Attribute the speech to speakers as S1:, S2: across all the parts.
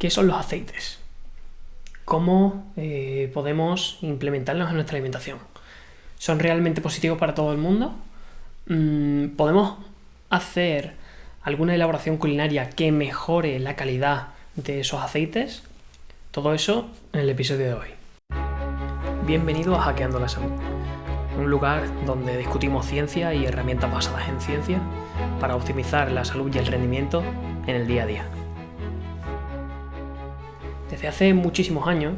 S1: ¿Qué son los aceites? ¿Cómo podemos implementarlos en nuestra alimentación? ¿Son realmente positivos para todo el mundo? ¿Podemos hacer alguna elaboración culinaria que mejore la calidad de esos aceites? Todo eso en el episodio de hoy. Bienvenido a Hackeando la Salud, un lugar donde discutimos ciencia y herramientas basadas en ciencia para optimizar la salud y el rendimiento en el día a día. Desde hace muchísimos años,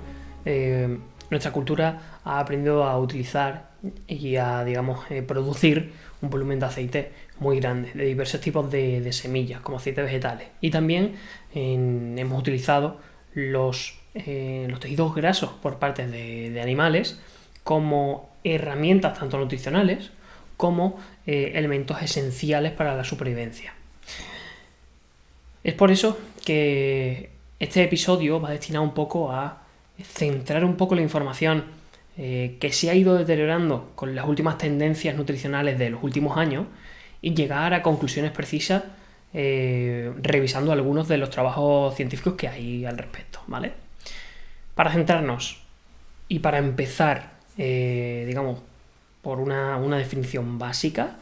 S1: nuestra cultura ha aprendido a utilizar y a, producir un volumen de aceite muy grande, de diversos tipos de semillas, como aceites vegetales. Y también hemos utilizado los tejidos grasos por parte de animales como herramientas tanto nutricionales como elementos esenciales para la supervivencia. Es por eso que este episodio va destinado un poco a centrar un poco la información que se ha ido deteriorando con las últimas tendencias nutricionales de los últimos años y llegar a conclusiones precisas revisando algunos de los trabajos científicos que hay al respecto, ¿vale? Para centrarnos y para empezar, por una definición básica,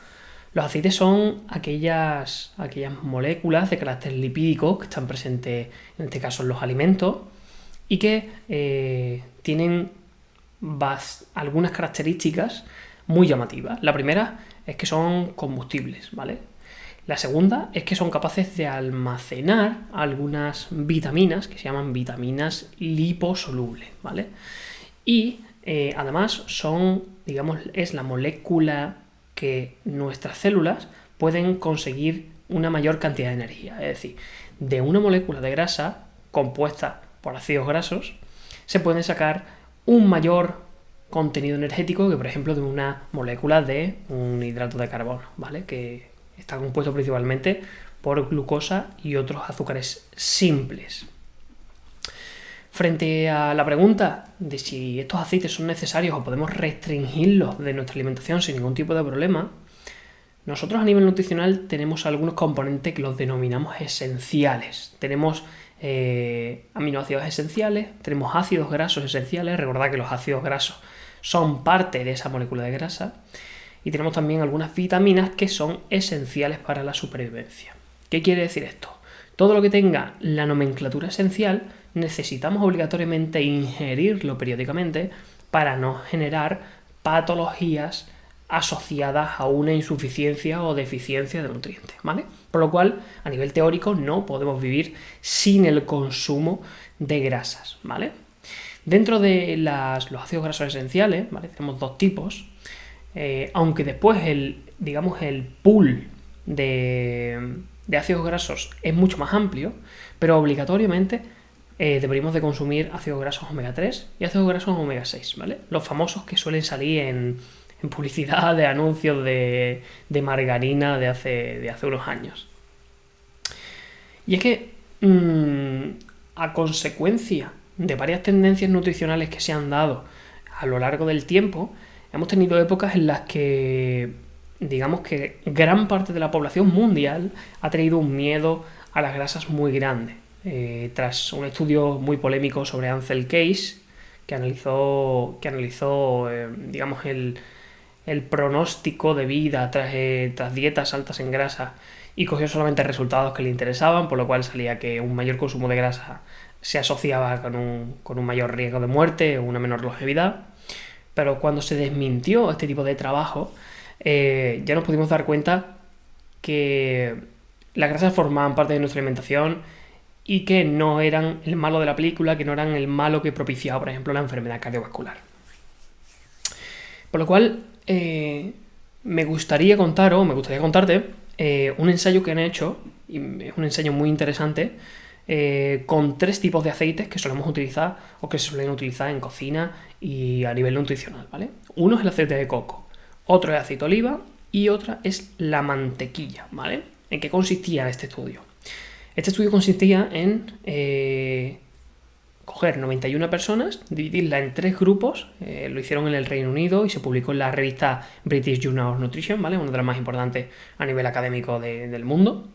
S1: los aceites son aquellas moléculas de carácter lipídico que están presentes, en este caso, en los alimentos y que tienen algunas características muy llamativas. La primera es que son combustibles, ¿vale? La segunda es que son capaces de almacenar algunas vitaminas que se llaman vitaminas liposolubles, ¿vale? Y además es la molécula que nuestras células pueden conseguir una mayor cantidad de energía. Es decir, de una molécula de grasa compuesta por ácidos grasos se puede sacar un mayor contenido energético que, por ejemplo, de una molécula de un hidrato de carbono, ¿vale? Que está compuesto principalmente por glucosa y otros azúcares simples. Frente a la pregunta de si estos aceites son necesarios o podemos restringirlos de nuestra alimentación sin ningún tipo de problema, nosotros a nivel nutricional tenemos algunos componentes que los denominamos esenciales. Tenemos aminoácidos esenciales, tenemos ácidos grasos esenciales. Recordad que los ácidos grasos son parte de esa molécula de grasa. Y tenemos también algunas vitaminas que son esenciales para la supervivencia. ¿Qué quiere decir esto? Todo lo que tenga la nomenclatura esencial necesitamos obligatoriamente ingerirlo periódicamente para no generar patologías asociadas a una insuficiencia o deficiencia de nutrientes, ¿vale? Por lo cual, a nivel teórico, no podemos vivir sin el consumo de grasas, ¿vale? Dentro de los ácidos grasos esenciales, ¿vale? Tenemos dos tipos, aunque después el pool de ácidos grasos es mucho más amplio, pero obligatoriamente deberíamos de consumir ácidos grasos omega 3 y ácidos grasos omega 6, ¿vale? Los famosos que suelen salir en publicidad de anuncios de margarina de hace unos años. Y es que a consecuencia de varias tendencias nutricionales que se han dado a lo largo del tiempo, hemos tenido épocas en las que gran parte de la población mundial ha tenido un miedo a las grasas muy grande. Tras un estudio muy polémico sobre Ansel Keys, que analizó el pronóstico de vida tras dietas altas en grasa y cogió solamente resultados que le interesaban, por lo cual salía que un mayor consumo de grasa se asociaba con un mayor riesgo de muerte o una menor longevidad. Pero cuando se desmintió este tipo de trabajo, ya nos pudimos dar cuenta que las grasas formaban parte de nuestra alimentación y que no eran el malo de la película, que no eran el malo que propiciaba, por ejemplo, la enfermedad cardiovascular. Por lo cual, me gustaría contarte un ensayo que han hecho, y es un ensayo muy interesante, con 3 tipos de aceites que solemos utilizar o que se suelen utilizar en cocina y a nivel nutricional, ¿vale? Uno es el aceite de coco, otro es el aceite de oliva y otra es la mantequilla, ¿vale? ¿En qué consistía este estudio? Este estudio consistía en coger 91 personas, dividirla en 3 grupos, lo hicieron en el Reino Unido y se publicó en la revista British Journal of Nutrition, ¿vale? Una de las más importantes a nivel académico del mundo.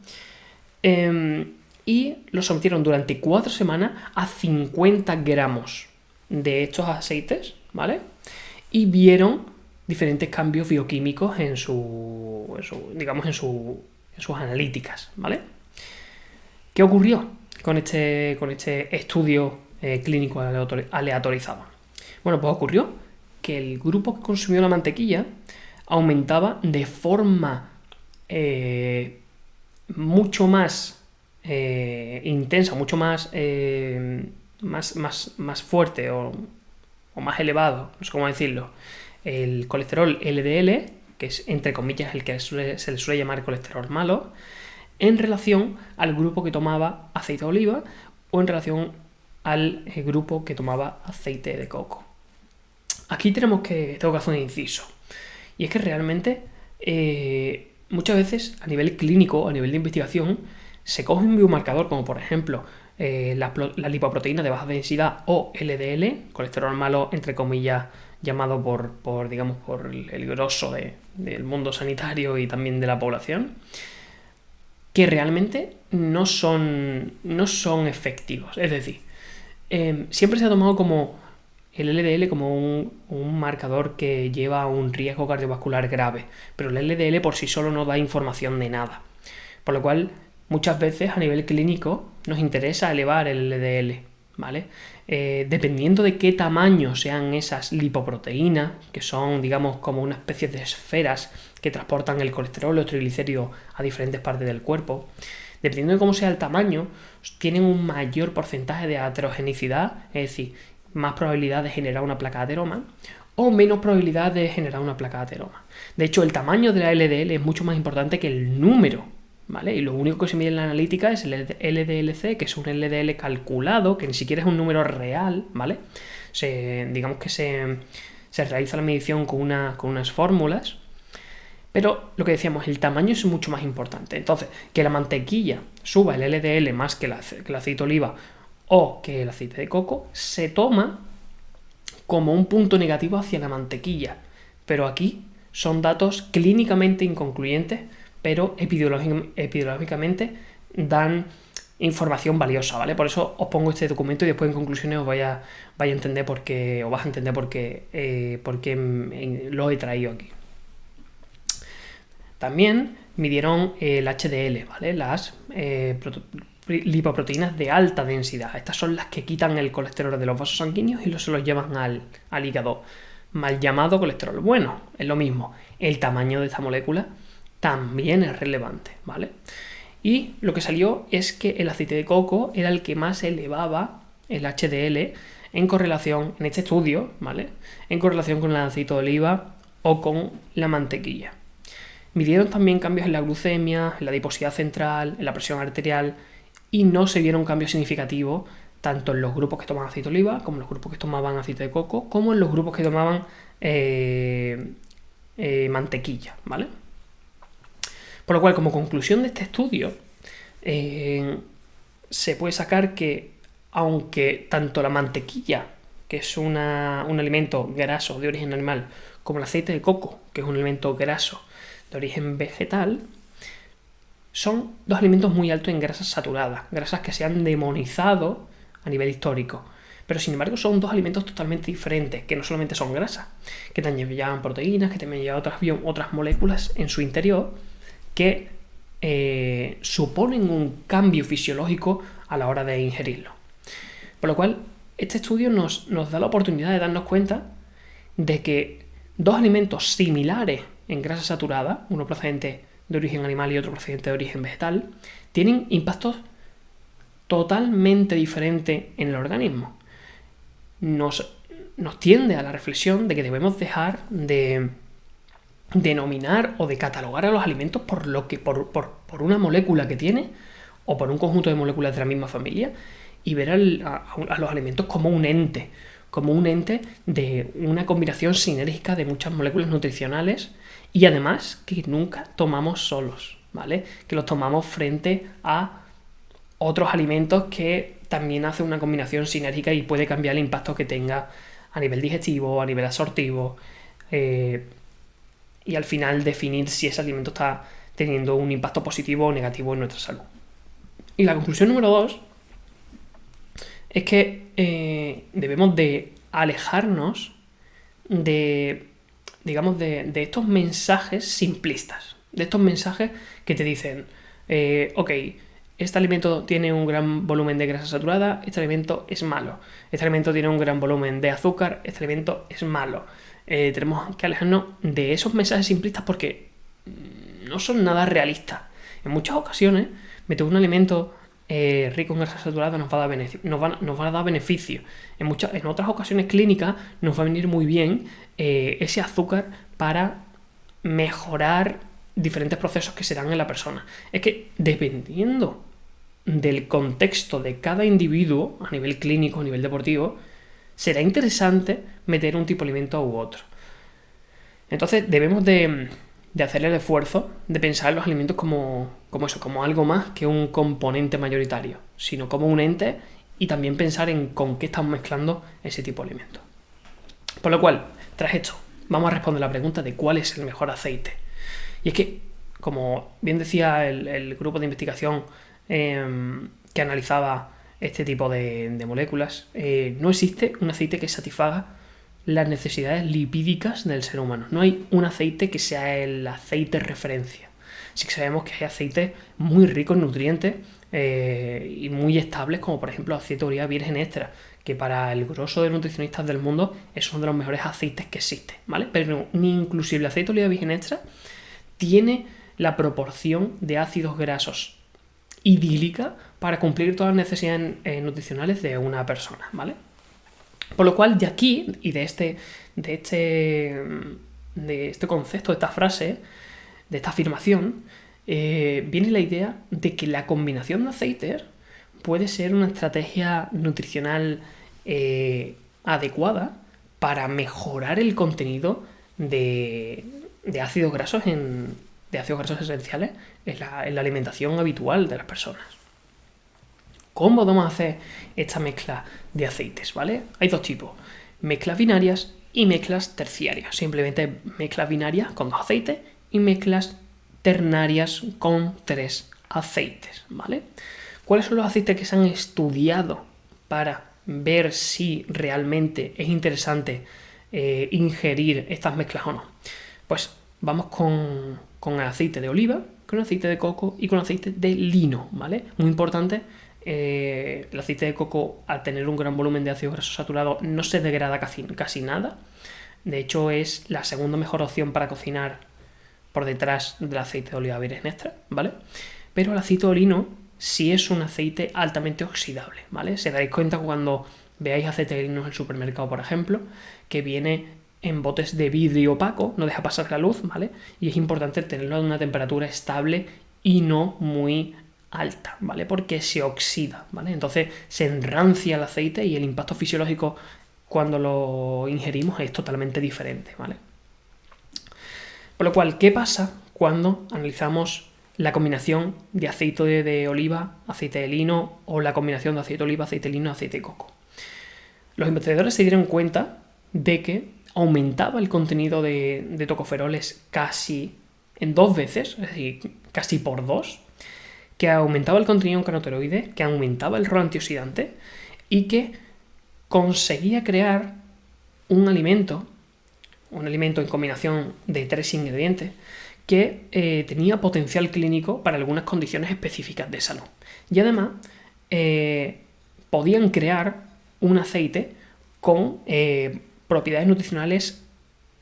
S1: y los sometieron durante 4 semanas a 50 gramos de estos aceites, ¿vale? Y vieron diferentes cambios bioquímicos en sus analíticas, ¿vale? ¿Qué ocurrió con este estudio clínico aleatorizado? Bueno, pues ocurrió que el grupo que consumió la mantequilla aumentaba de forma mucho más intensa, mucho más fuerte o más elevado, no sé cómo decirlo, el colesterol LDL, que es entre comillas el que se le suele llamar colesterol malo, en relación al grupo que tomaba aceite de oliva o en relación al grupo que tomaba aceite de coco. Aquí tengo que hacer un inciso, y es que realmente muchas veces a nivel clínico, a nivel de investigación, se coge un biomarcador como por ejemplo la lipoproteína de baja densidad o LDL, colesterol malo entre comillas, llamado por el grosso del mundo sanitario y también de la población, que realmente no son efectivos. Es decir, siempre se ha tomado como el LDL como un marcador que lleva a un riesgo cardiovascular grave, pero el LDL por sí solo no da información de nada. Por lo cual, muchas veces a nivel clínico nos interesa elevar el LDL, ¿vale? Dependiendo de qué tamaño sean esas lipoproteínas, que son, digamos, como una especie de esferas que transportan el colesterol o los triglicéridos a diferentes partes del cuerpo, dependiendo de cómo sea el tamaño, tienen un mayor porcentaje de aterogenicidad, es decir, más probabilidad de generar una placa de ateroma o menos probabilidad de generar una placa de ateroma. De hecho, el tamaño de la LDL es mucho más importante que el número, ¿vale? Y lo único que se mide en la analítica es el LDLC, que es un LDL calculado, que ni siquiera es un número real, ¿vale? Digamos que se realiza la medición con unas fórmulas, pero lo que decíamos, el tamaño es mucho más importante. Entonces, que la mantequilla suba el LDL más que el aceite de oliva o que el aceite de coco, se toma como un punto negativo hacia la mantequilla. Pero aquí son datos clínicamente inconcluyentes, pero epidemiológicamente dan información valiosa, ¿vale? Por eso os pongo este documento y después en conclusiones os vais a entender por qué, o vas a entender por qué lo he traído aquí. También midieron el HDL, ¿vale? Las lipoproteínas de alta densidad. Estas son las que quitan el colesterol de los vasos sanguíneos y se los llevan al hígado. Mal llamado colesterol bueno, es lo mismo. El tamaño de esta molécula también es relevante, ¿vale? Y lo que salió es que el aceite de coco era el que más elevaba el HDL en correlación, en este estudio, ¿vale? En correlación con el aceite de oliva o con la mantequilla. Midieron también cambios en la glucemia, en la adiposidad central, en la presión arterial, y no se vieron cambios significativos tanto en los grupos que tomaban aceite de oliva, como en los grupos que tomaban aceite de coco, como en los grupos que tomaban mantequilla, ¿vale? Por lo cual, como conclusión de este estudio, se puede sacar que aunque tanto la mantequilla, que es un alimento graso de origen animal, como el aceite de coco, que es un alimento graso de origen vegetal, son dos alimentos muy altos en grasas saturadas, grasas que se han demonizado a nivel histórico. Pero sin embargo son dos alimentos totalmente diferentes, que no solamente son grasas, que también llevan proteínas, que también llevan otras moléculas en su interior que suponen un cambio fisiológico a la hora de ingerirlo. Por lo cual, este estudio nos da la oportunidad de darnos cuenta de que dos alimentos similares en grasa saturada, uno procedente de origen animal y otro procedente de origen vegetal, tienen impactos totalmente diferentes en el organismo. Nos tiende a la reflexión de que debemos dejar de denominar o de catalogar a los alimentos por una molécula que tiene o por un conjunto de moléculas de la misma familia y ver a los alimentos como un ente de una combinación sinérgica de muchas moléculas nutricionales y además que nunca tomamos solos, ¿vale? Que los tomamos frente a otros alimentos que también hacen una combinación sinérgica y puede cambiar el impacto que tenga a nivel digestivo, a nivel absortivo, y al final definir si ese alimento está teniendo un impacto positivo o negativo en nuestra salud. Y la conclusión número 2 es que debemos de alejarnos de, digamos, de estos mensajes simplistas, de estos mensajes que te dicen, ok, este alimento tiene un gran volumen de grasa saturada, este alimento es malo, este alimento tiene un gran volumen de azúcar, este alimento es malo. Tenemos que alejarnos de esos mensajes simplistas porque no son nada realistas. En muchas ocasiones, meter un alimento rico en grasa saturada nos va a dar beneficio. En otras ocasiones clínicas nos va a venir muy bien ese azúcar para mejorar diferentes procesos que se dan en la persona. Es que dependiendo del contexto de cada individuo, a nivel clínico, a nivel deportivo, será interesante meter un tipo de alimento u otro. Entonces debemos de hacer el esfuerzo de pensar en los alimentos como algo más que un componente mayoritario, sino como un ente, y también pensar en con qué estamos mezclando ese tipo de alimentos. Por lo cual, tras esto, vamos a responder la pregunta de cuál es el mejor aceite. Y es que, como bien decía el grupo de investigación que analizaba este tipo de moléculas, no existe un aceite que satisfaga las necesidades lipídicas del ser humano. No hay un aceite que sea el aceite referencia. Sí que sabemos que hay aceites muy ricos en nutrientes y muy estables, como por ejemplo aceite de oliva virgen extra, que para el grosso de nutricionistas del mundo es uno de los mejores aceites que existe, ¿vale? Pero ni inclusive el aceite de oliva virgen extra tiene la proporción de ácidos grasos idílica para cumplir todas las necesidades nutricionales de una persona, ¿vale? Por lo cual, de aquí y de este concepto, de esta frase, de esta afirmación, viene la idea de que la combinación de aceites puede ser una estrategia nutricional adecuada para mejorar el contenido de ácidos grasos esenciales en la alimentación habitual de las personas. ¿Cómo podemos hacer esta mezcla de aceites? ¿Vale? Hay dos tipos: mezclas binarias y mezclas terciarias. Simplemente mezclas binarias con 2 aceites y mezclas ternarias con 3 aceites, ¿vale? ¿Cuáles son los aceites que se han estudiado para ver si realmente es interesante ingerir estas mezclas o no? Pues vamos con el aceite de oliva, con el aceite de coco y con el aceite de lino, ¿vale? Muy importante. El aceite de coco, al tener un gran volumen de ácido graso saturado, no se degrada casi nada. De hecho, es la segunda mejor opción para cocinar por detrás del aceite de oliva virgen extra, ¿vale? Pero el aceite de lino sí es un aceite altamente oxidable, ¿vale? Se daréis cuenta cuando veáis aceite de lino en el supermercado, por ejemplo, que viene en botes de vidrio opaco, no deja pasar la luz, ¿vale? Y es importante tenerlo a una temperatura estable y no muy alta, ¿vale? Porque se oxida, ¿vale? Entonces se enrancia el aceite y el impacto fisiológico cuando lo ingerimos es totalmente diferente, ¿vale? Por lo cual, ¿qué pasa cuando analizamos la combinación de aceite de oliva, aceite de lino, o la combinación de aceite de oliva, aceite de lino, aceite de coco? Los investigadores se dieron cuenta de que aumentaba el contenido de tocoferoles casi en 2 veces, es decir, casi por 2, que aumentaba el contenido en cannabinoides, que aumentaba el rol antioxidante y que conseguía crear un alimento en combinación de 3 ingredientes que tenía potencial clínico para algunas condiciones específicas de salud. Y además podían crear un aceite con propiedades nutricionales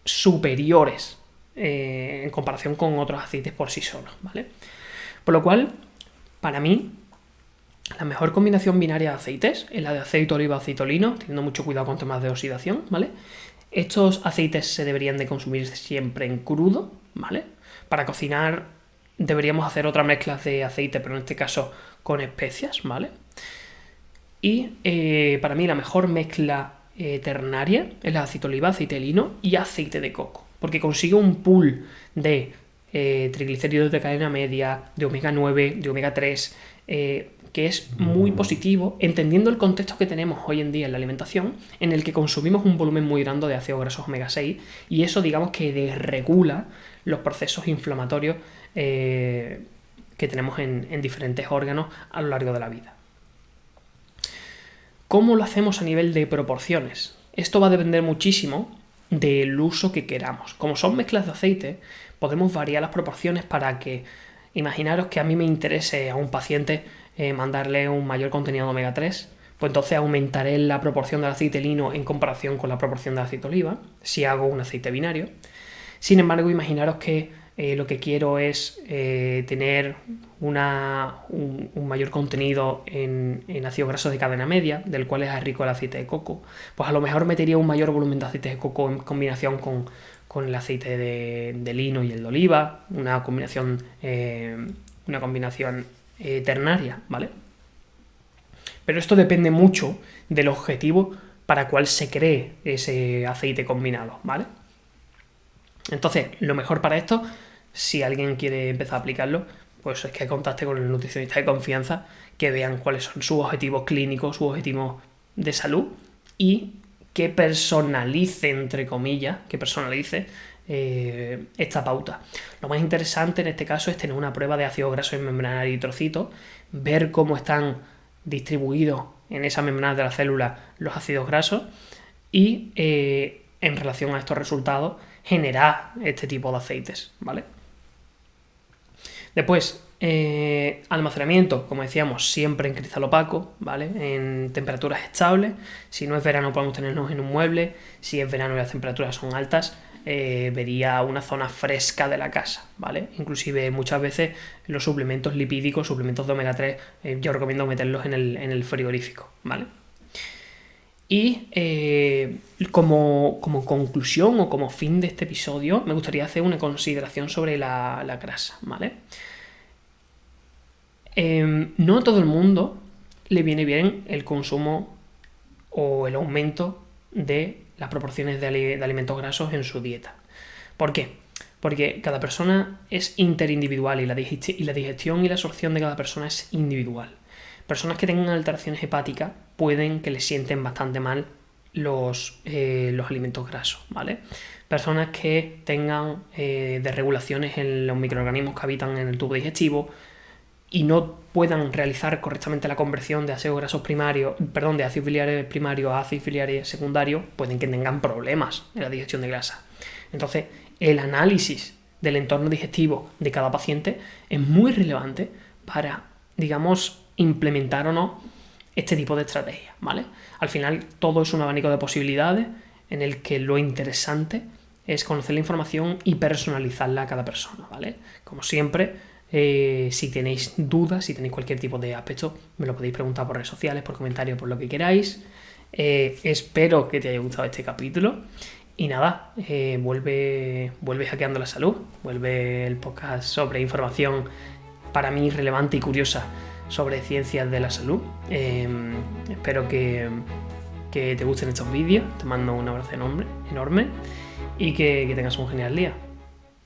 S1: superiores en comparación con otros aceites por sí solos, ¿vale? Por lo cual, para mí, la mejor combinación binaria de aceites es la de aceite de oliva, aceite de lino, teniendo mucho cuidado con temas de oxidación, ¿vale? Estos aceites se deberían de consumir siempre en crudo, ¿vale? Para cocinar deberíamos hacer otra mezcla de aceite, pero en este caso con especias, ¿vale? Y para mí la mejor mezcla ternaria es la de aceite de oliva, aceite de lino y aceite de coco, porque consigue un pool de triglicéridos de cadena media, de omega 9, de omega 3, que es muy positivo, entendiendo el contexto que tenemos hoy en día en la alimentación, en el que consumimos un volumen muy grande de ácidos grasos omega 6, y eso, digamos, que desregula los procesos inflamatorios que tenemos en diferentes órganos a lo largo de la vida. ¿Cómo lo hacemos a nivel de proporciones? Esto va a depender muchísimo del uso que queramos. Como son mezclas de aceite, podemos variar las proporciones para que, imaginaros que a mí me interese a un paciente mandarle un mayor contenido de omega 3, pues entonces aumentaré la proporción del aceite lino en comparación con la proporción del aceite de oliva, si hago un aceite binario. Sin embargo, imaginaros que lo que quiero es tener un mayor contenido en ácidos grasos de cadena media, del cual es rico el aceite de coco. Pues a lo mejor metería un mayor volumen de aceite de coco en combinación con el aceite de lino y el de oliva, una combinación ternaria, ¿vale? Pero esto depende mucho del objetivo para cual se cree ese aceite combinado, ¿vale? Entonces, lo mejor para esto, si alguien quiere empezar a aplicarlo, pues es que contacte con el nutricionista de confianza, que vean cuáles son sus objetivos clínicos, sus objetivos de salud y que personalice, entre comillas, esta pauta. Lo más interesante en este caso es tener una prueba de ácidos grasos en membrana de eritrocitos, ver cómo están distribuidos en esa membrana de la célula los ácidos grasos y en relación a estos resultados generar este tipo de aceites, ¿vale? Después, almacenamiento, como decíamos, siempre en cristal opaco, ¿vale? En temperaturas estables. Si no es verano podemos tenernos en un mueble. Si es verano y las temperaturas son altas, vería una zona fresca de la casa, ¿vale? Inclusive muchas veces los suplementos lipídicos, suplementos de omega 3, yo recomiendo meterlos en el frigorífico, ¿vale? Y como conclusión o como fin de este episodio, me gustaría hacer una consideración sobre la grasa, ¿vale? No a todo el mundo le viene bien el consumo o el aumento de las proporciones de alimentos grasos en su dieta. ¿Por qué? Porque cada persona es interindividual y la digestión y la absorción de cada persona es individual. Personas que tengan alteraciones hepáticas pueden que les sienten bastante mal los alimentos grasos, ¿vale? Personas que tengan desregulaciones en los microorganismos que habitan en el tubo digestivo y no puedan realizar correctamente la conversión de ácidos grasos primarios, de ácidos biliares primarios a ácidos biliares secundarios, pueden que tengan problemas en la digestión de grasa. Entonces, el análisis del entorno digestivo de cada paciente es muy relevante para, digamos, implementar o no este tipo de estrategias, ¿vale? Al final todo es un abanico de posibilidades en el que lo interesante es conocer la información y personalizarla a cada persona, ¿vale? Como siempre, si tenéis dudas, si tenéis cualquier tipo de aspecto, me lo podéis preguntar por redes sociales, por comentarios, por lo que queráis. Espero que te haya gustado este capítulo. Y nada, vuelve Hackeando la Salud, vuelve el podcast sobre información para mí relevante y curiosa sobre ciencias de la salud. Espero que te gusten estos vídeos. Te mando un abrazo enorme y que tengas un genial día.